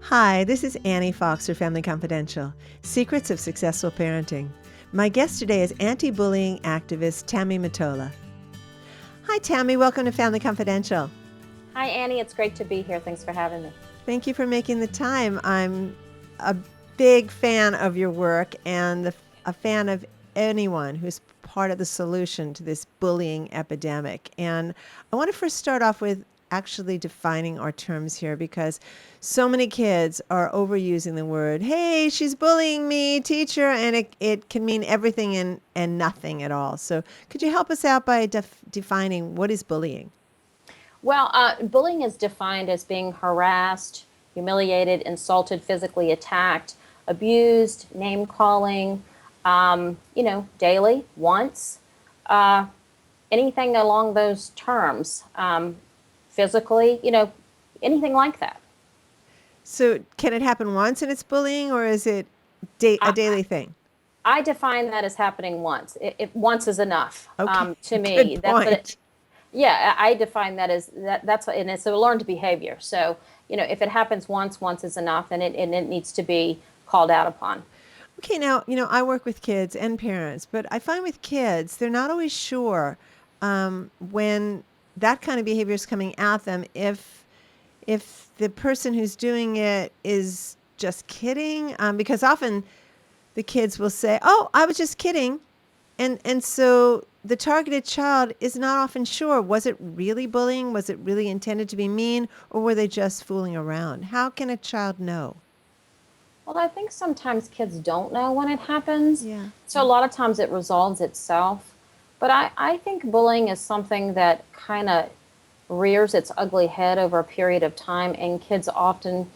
Hi, this is Annie Fox for Family Confidential, Secrets of Successful Parenting. My guest today is anti-bullying activist Tammy Motola. Hi, Tammy. Welcome to Family Confidential. Hi, Annie. It's great to be here. Thanks for having me. Thank you for making the time. I'm a big fan of your work and a fan of anyone who's part of the solution to this bullying epidemic. And I want to first start off with actually defining our terms here, because so many kids are overusing the word, hey, she's bullying me, teacher, and it can mean everything and nothing at all. So could you help us out by defining what is bullying? Well, bullying is defined as being harassed, humiliated, insulted, physically attacked, abused, name calling, daily, once, anything along those terms, physically, anything like that. So can it happen once and it's bullying, or is it a daily thing? I define that as happening once. Once is enough, Okay. to me. Good That's what point. Yeah, I define that as and it's a learned behavior. So, if it happens once is enough, and it needs to be called out upon. Okay, now, I work with kids and parents, but I find with kids, they're not always sure when that kind of behavior is coming at them, if the person who's doing it is just kidding, because often the kids will say, oh, I was just kidding. And so the targeted child is not often sure, was it really bullying? Was it really intended to be mean? Or were they just fooling around? How can a child know? Well, I think sometimes kids don't know when it happens. Yeah. So a lot of times it resolves itself. But I think bullying is something that kind of rears its ugly head over a period of time, and kids often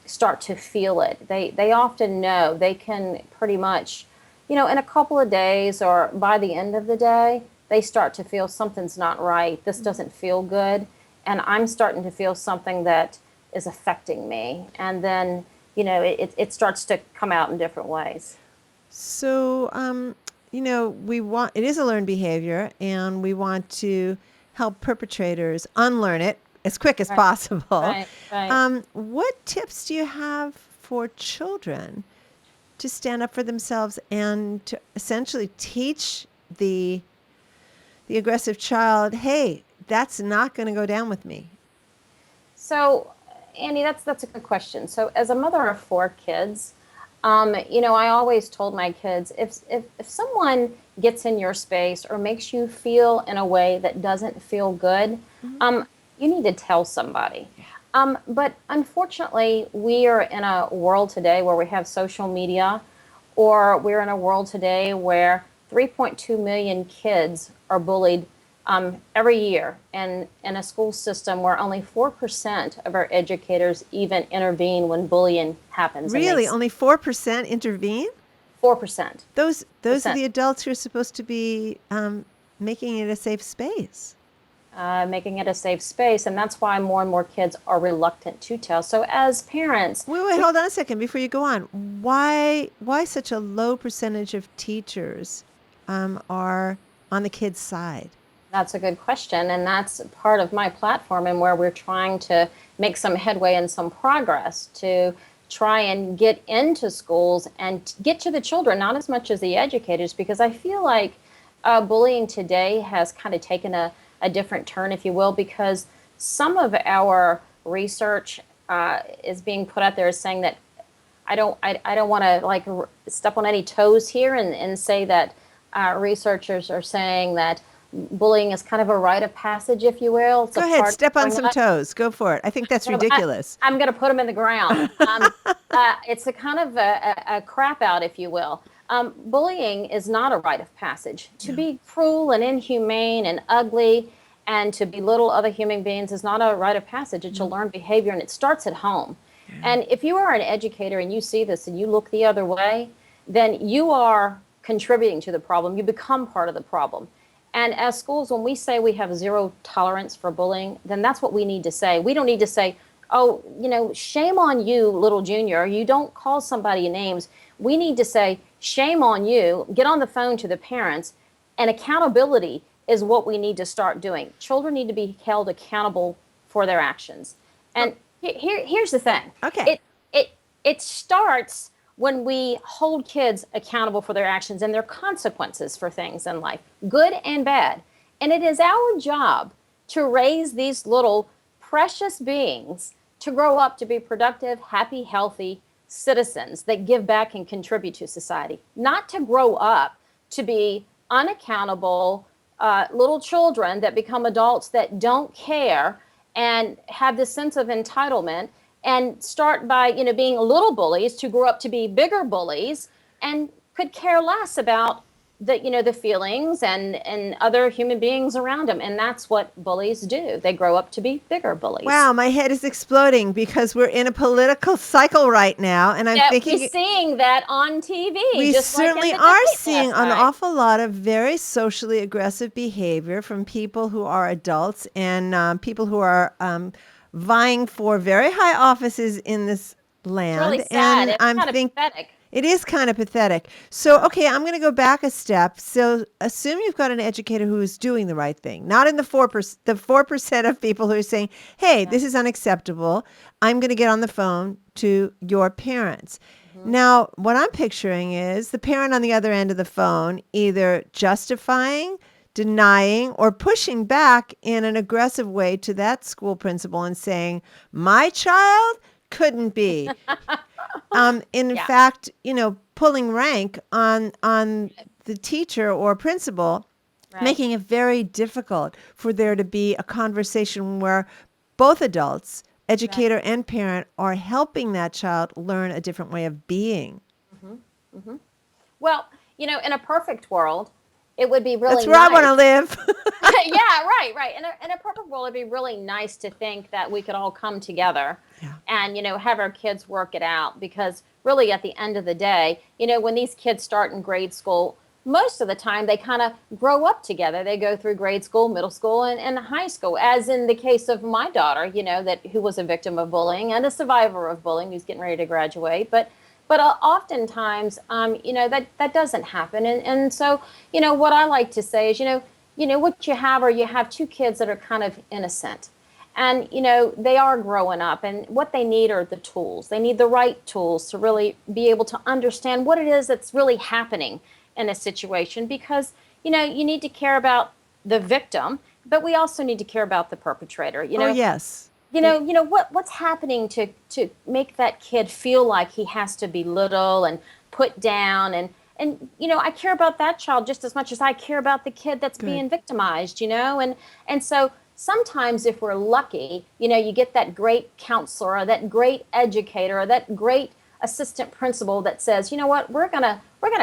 start to feel it. They often know. They can pretty much, in a couple of days or by the end of the day, they start to feel something's not right. This doesn't feel good. And I'm starting to feel something that is affecting me. And then, it starts to come out in different ways. So, it is a learned behavior, and we want to help perpetrators unlearn it as quick as Right, possible. right. What tips do you have for children to stand up for themselves and to essentially teach the aggressive child, hey, that's not going to go down with me? So, Annie, that's a good question. So, as a mother of 4 kids, I always told my kids, if someone gets in your space or makes you feel in a way that doesn't feel good, you need to tell somebody. But unfortunately, we are in a world today where we have social media, or we're in a world today where 3.2 million kids are bullied every year, and in a school system where only 4% of our educators even intervene when bullying happens. Really? Only 4% intervene? 4%. Those are the adults who are supposed to be making it a safe space. Making it a safe space, and that's why more and more kids are reluctant to tell. So as parents, Wait, hold on a second before you go on. Why such a low percentage of teachers are on the kids' side? that's a good question, and that's part of my platform, and where we're trying to make some headway and some progress to try and get into schools and get to the children, not as much as the educators, because I feel like bullying today has kind of taken a different turn, if you will, because some of our research is being put out there as saying that I don't want to step on any toes here and say that researchers are saying that bullying is kind of a rite of passage, if you will. It's Go ahead, step on some toes. Go for it. I think that's ridiculous. I'm going to put them in the ground. It's a kind of a crap out, if you will. Bullying is not a rite of passage. To be cruel and inhumane and ugly and to belittle other human beings is not a rite of passage. It's a learned behavior, and it starts at home. And if you are an educator and you see this and you look the other way, then you are contributing to the problem. You become part of the problem. And as schools, when we say we have zero tolerance for bullying, then that's what we need to say. We don't need to say, oh, shame on you, little junior. You don't call somebody names. We need to say, shame on you. Get on the phone to the parents. And accountability is what we need to start doing. Children need to be held accountable for their actions. And here's the thing. Okay. It starts when we hold kids accountable for their actions and their consequences for things in life, good and bad. And it is our job to raise these little precious beings to grow up to be productive, happy, healthy citizens that give back and contribute to society, not to grow up to be unaccountable little children that become adults that don't care and have this sense of entitlement and start by being little bullies to grow up to be bigger bullies and could care less about the feelings and other human beings around them. And that's what bullies do. They grow up to be bigger bullies. Wow, my head is exploding because we're in a political cycle right now, and I'm thinking we're seeing that on TV. We just certainly like are seeing an awful lot of very socially aggressive behavior from people who are adults and people who are vying for very high offices in this land. It's really sad. And It's I'm kind of pathetic. It is kind of pathetic. So, okay, I'm going to go back a step. So, assume you've got an educator who is doing the right thing, not in the 4% of people who are saying, "Hey, this is unacceptable. I'm going to get on the phone to your parents." Now, what I'm picturing is the parent on the other end of the phone either justifying, denying, or pushing back in an aggressive way to that school principal and saying, "My child couldn't be." In fact, pulling rank on the teacher or principal, making it very difficult for there to be a conversation where both adults, educator and parent, are helping that child learn a different way of being. Well, in a perfect world, it would be really That's where nice. I want to live. Yeah, right. In a perfect world, it'd be really nice to think that we could all come together and, have our kids work it out. Because really, at the end of the day, when these kids start in grade school, most of the time they kind of grow up together. They go through grade school, middle school, and high school, as in the case of my daughter, who was a victim of bullying and a survivor of bullying who's getting ready to graduate. But oftentimes, that doesn't happen. And so, what I like to say is, what you have, or you have two kids that are kind of innocent. And, they are growing up, and what they need are the tools. They need the right tools to really be able to understand what it is that's really happening in a situation. Because, you need to care about the victim, but we also need to care about the perpetrator. Oh, yes. What's happening to make that kid feel like he has to be little and put down, and I care about that child just as much as I care about the kid that's being victimized, and so sometimes if we're lucky, you get that great counselor or that great educator or that great assistant principal that says, what, we're gonna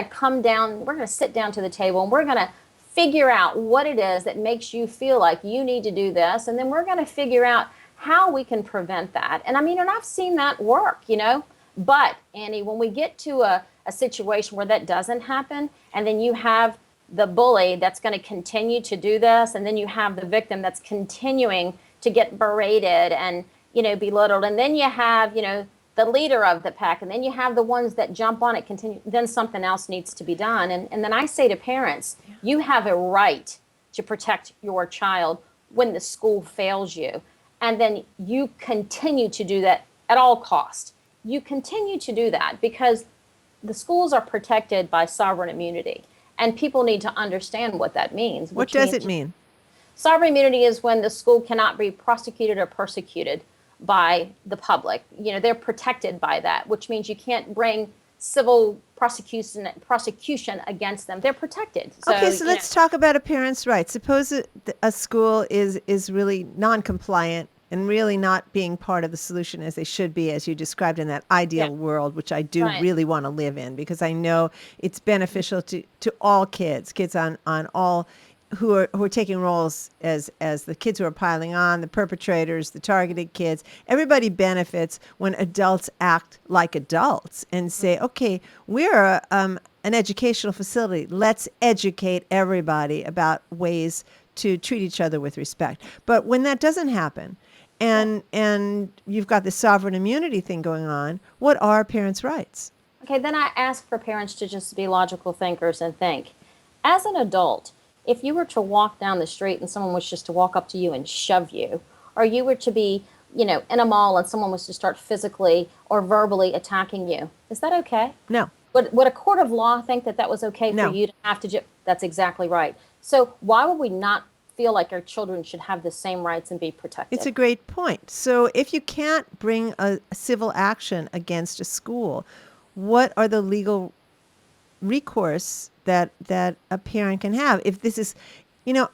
come down, we're gonna sit down to the table, and we're gonna figure out what it is that makes you feel like you need to do this, and then we're gonna figure out how we can prevent that. And and I've seen that work, But, Annie, when we get to a situation where that doesn't happen, and then you have the bully that's going to continue to do this, and then you have the victim that's continuing to get berated and, belittled, and then you have, the leader of the pack, and then you have the ones that jump on it, continue, then something else needs to be done. And then I say to parents, you have a right to protect your child when the school fails you. And then you continue to do that at all costs. You continue to do that because the schools are protected by sovereign immunity. And people need to understand what that means. What does it mean? Sovereign immunity is when the school cannot be prosecuted or persecuted by the public. They're protected by that, which means you can't bring civil prosecution against them. They're protected. So, okay, so let's talk about a parent's rights. Suppose a school is really non-compliant and really not being part of the solution as they should be, as you described in that ideal world, which I do really want to live in, because I know it's beneficial to all kids on all who are taking roles as the kids who are piling on, the perpetrators, the targeted kids. Everybody benefits when adults act like adults and say, okay, we're an educational facility. Let's educate everybody about ways to treat each other with respect. But when that doesn't happen, and you've got the sovereign immunity thing going on, what are parents' rights? Okay, then I ask for parents to just be logical thinkers and think. As an adult, if you were to walk down the street and someone was just to walk up to you and shove you, or you were to be in a mall and someone was to start physically or verbally attacking you, is that okay? No, Would a court of law think that that was okay for no. you to have to do? That's exactly right. So why would we not feel like our children should have the same rights and be It's protected? a great point. So if you can't bring a civil action against a school, what are the legal recourse that a parent can have? If this is,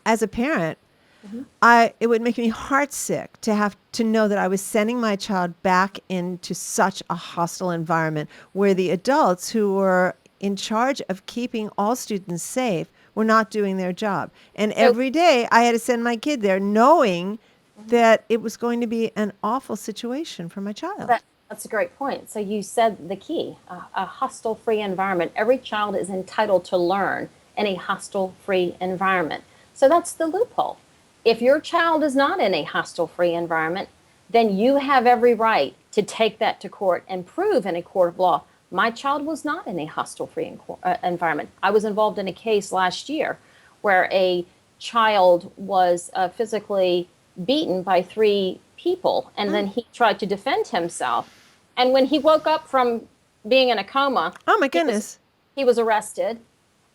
as a parent, Mm-hmm. it would make me heartsick to have to know that I was sending my child back into such a hostile environment where the adults who were in charge of keeping all students safe were not doing their job. And So every day I had to send my kid there knowing mhm. that it was going to be an awful situation for my child. That's a great point. So you said the key, a hostile-free environment. Every child is entitled to learn in a hostile-free environment. So that's the loophole. If your child is not in a hostile-free environment, then you have every right to take that to court and prove in a court of law, my child was not in a hostile-free environment. I was involved in a case last year where a child was physically beaten by three people, and then he tried to defend himself. And when he woke up from being in a coma, Oh my he was goodness. he was arrested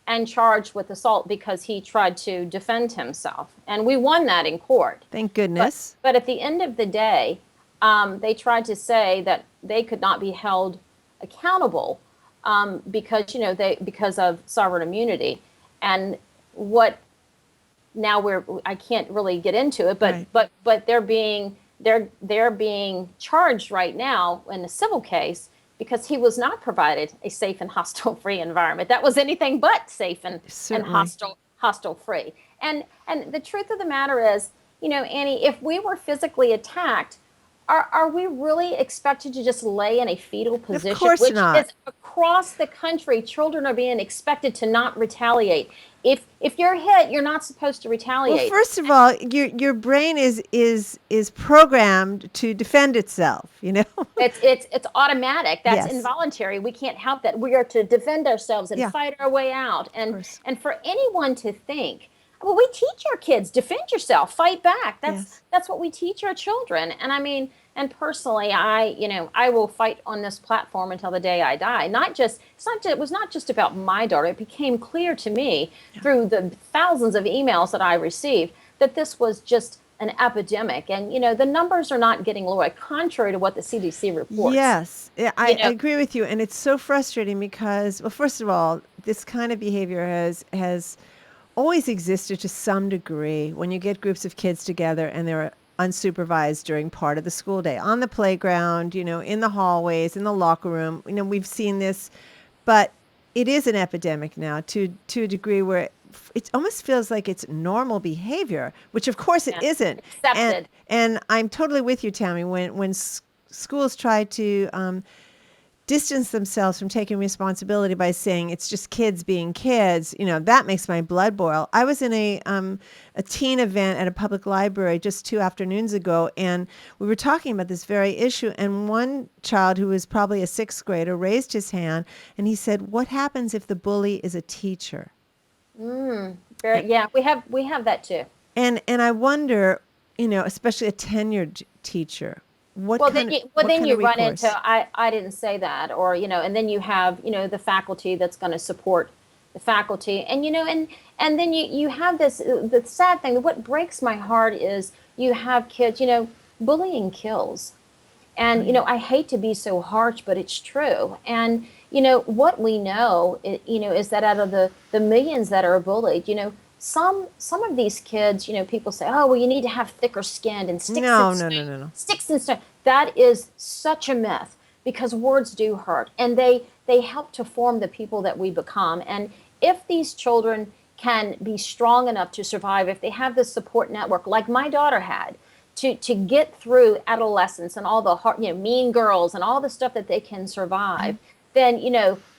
and charged with assault because he tried to defend himself. And we won that in court. Thank But goodness. but at the end of the day, they tried to say that they could not be held accountable because of sovereign immunity. And what now I can't really get into it, but Right. but they're being charged right now in a civil case because he was not provided a safe and hostile free environment. That was anything but safe and Certainly. hostile free. And the truth of the matter is, Annie, if we were physically attacked, are we really expected to just lay in a fetal Of position, course which not. is across the country? Children are being expected to not retaliate. If you're hit, you're not supposed to Well, retaliate. first of all, your brain is programmed to defend itself, It's automatic. That's Yes. involuntary. We can't help that. We are to defend ourselves and Yeah, fight our way out. of And course. and for anyone to think, well, we teach our kids defend yourself, fight back. That's Yes. that's what we teach our children. And I mean, and personally, I will fight on this platform until the day I die. It was not just about my daughter. It became clear to me through the thousands of emails that I received that this was just an epidemic. And the numbers are not getting lower, contrary to what the CDC reports. Yes, yeah, You I know, agree with you, and it's so frustrating because, well, first of all, this kind of behavior has always existed to some degree when you get groups of kids together and they're unsupervised during part of the school day on the playground, in the hallways, in the locker room. We've seen this, but it is an epidemic now to a degree where it almost feels like it's normal behavior, which of course it yeah, isn't. And accepted. and I'm totally with you, Tammy. When schools try to distance themselves from taking responsibility by saying it's just kids being kids, that makes my blood boil. I was in a teen event at a public library just 2 afternoons ago, and we were talking about this very issue. And one child who was probably a sixth grader raised his hand, and he said, "What happens if the bully is a teacher?" Yeah, we have that too. And I wonder, especially a tenured teacher, what Well, then kind of you, well, what then kind you of run into recourse? I didn't say that, or and then you have the faculty that's going to support the faculty, and then you have this. The sad thing, what breaks my heart is you have kids. Bullying kills, and Right. I hate to be so harsh, but it's true. And what we know, is that out of the millions that are bullied, some of these kids, people say, oh, well, you need to have thicker skin and No, no, no, no, no. sticks and stones. That is such a myth because words do hurt, and they help to form the people that we become. And if these children can be strong enough to survive, if they have this support network like my daughter had, to get through adolescence and all the hard, mean girls and all the stuff that they can survive, then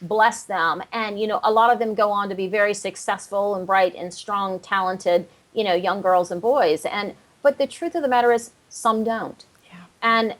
bless them. And a lot of them go on to be very successful and bright and strong, talented, young girls and boys. And but the truth of the matter is, some don't. Yeah. And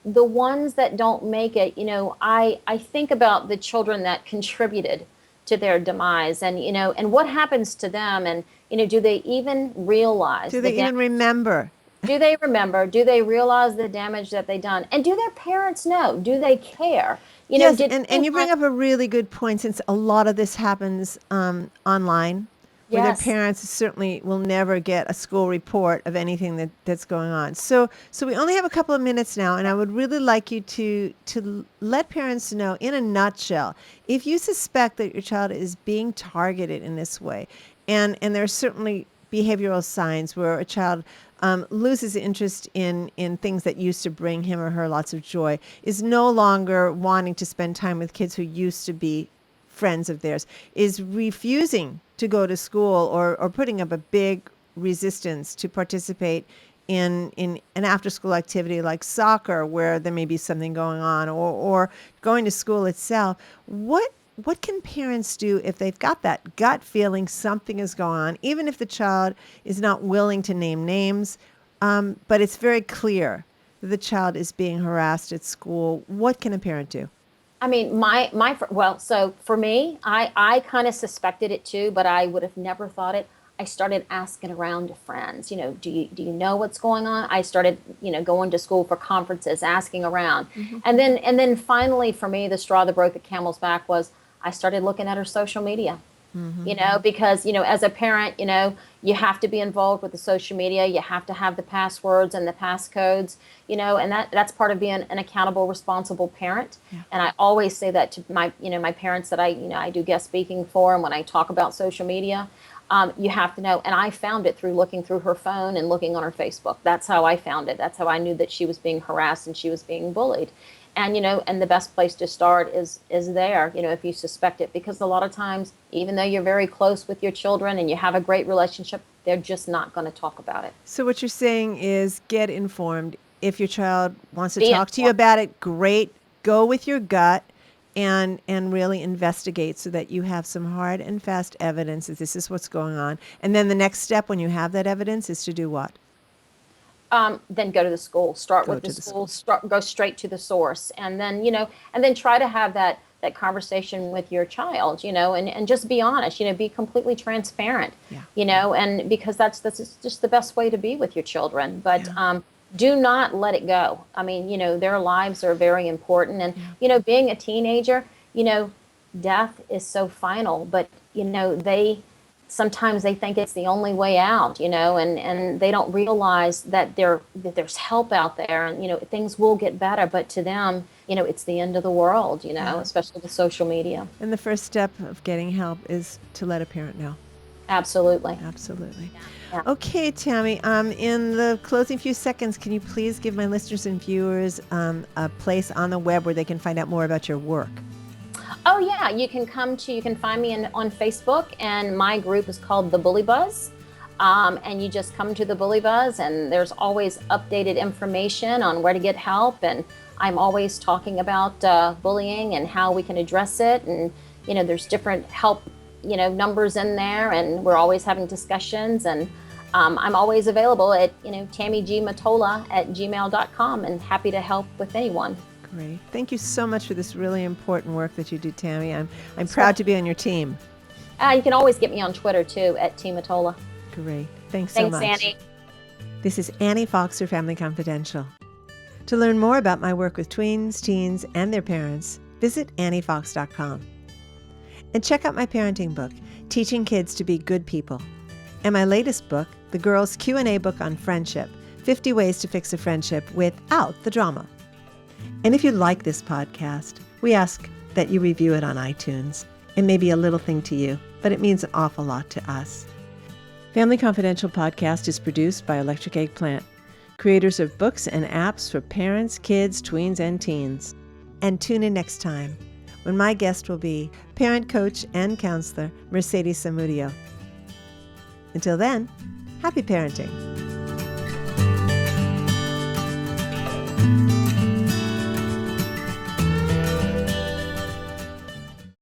the ones that don't make it, I think about the children that contributed to their demise, and what happens to them, and do they even realize Do the they even remember? Do they remember? Do they realize the damage that they've done? And do their parents know? Do they care? Yes, Did and you bring up a really good point, since a lot of this happens online, where their Yes. parents certainly will never get a school report of anything that's going on. So we only have a couple of minutes now, and I would really like you to let parents know, in a nutshell, if you suspect that your child is being targeted in this way, and there are certainly behavioral signs where a child loses interest in things that used to bring him or her lots of joy, is no longer wanting to spend time with kids who used to be friends of theirs, is refusing to go to school, or putting up a big resistance to participate in an after school activity like soccer, where there may be something going on, or going to school itself. What can parents do if they've got that gut feeling something is going on, even if the child is not willing to name names, but it's very clear that the child is being harassed at school? What can a parent do? I mean, so for me, I kind of suspected it too, but I would have never thought it. I started asking around to friends, do you know what's going on? I started, going to school for conferences, asking around. And then finally for me, the straw that broke the camel's back was I started looking at her social media. Because, as a parent, you have to be involved with the social media. You have to have the passwords and the passcodes, and that's part of being an accountable, responsible parent. Yeah. And I always say that to my parents that I do guest speaking for, and when I talk about social media, you have to know. And I found it through looking through her phone and looking on her Facebook. That's how I found it. That's how I knew that she was being harassed and she was being bullied. And, and the best place to start is there, if you suspect it, because a lot of times, even though you're very close with your children and you have a great relationship, they're just not going to talk about it. So what you're saying is, get informed. If your child wants to Be talk to you about it, great. Go with your gut and really investigate, so that you have some hard and fast evidence that this is what's going on. And then the next step, when you have that evidence, is to do what? Then go to the school, start with the school, go straight to the source. And then, and then try to have that conversation with your child, and just be honest, be completely transparent, and because that's just the best way to be with your children. But, do not let it go. I mean, their lives are very important. And, being a teenager, death is so final, but, sometimes they think it's the only way out, and they don't realize that there's help out there, and, things will get better. But to them, it's the end of the world, especially with social media. And the first step of getting help is to let a parent know. Absolutely. Absolutely. Yeah. Okay, Tammy, in the closing few seconds, can you please give my listeners and viewers a place on the web where they can find out more about your work? Oh yeah, you can find me on Facebook, and my group is called The Bully Buzz. And you just come to The Bully Buzz, and there's always updated information on where to get help. And I'm always talking about bullying and how we can address it. And, there's different help, numbers in there, and we're always having discussions. And I'm always available at, tammymotola@gmail.com, and happy to help with anyone. Great. Thank you so much for this really important work that you do, Tammy. I'm proud to be on your team. You can always get me on Twitter, too, at @Motola. Great. Thanks so much. Thanks, Annie. This is Annie Fox for Family Confidential. To learn more about my work with tweens, teens, and their parents, visit anniefox.com. And check out my parenting book, Teaching Kids to Be Good People, and my latest book, the Girls' Q&A book on friendship, 50 Ways to Fix a Friendship Without the Drama. And if you like this podcast, we ask that you review it on iTunes. It may be a little thing to you, but it means an awful lot to us. Family Confidential podcast is produced by Electric Eggplant, creators of books and apps for parents, kids, tweens, and teens. And tune in next time, when my guest will be parent coach and counselor Mercedes Zamudio. Until then, happy parenting.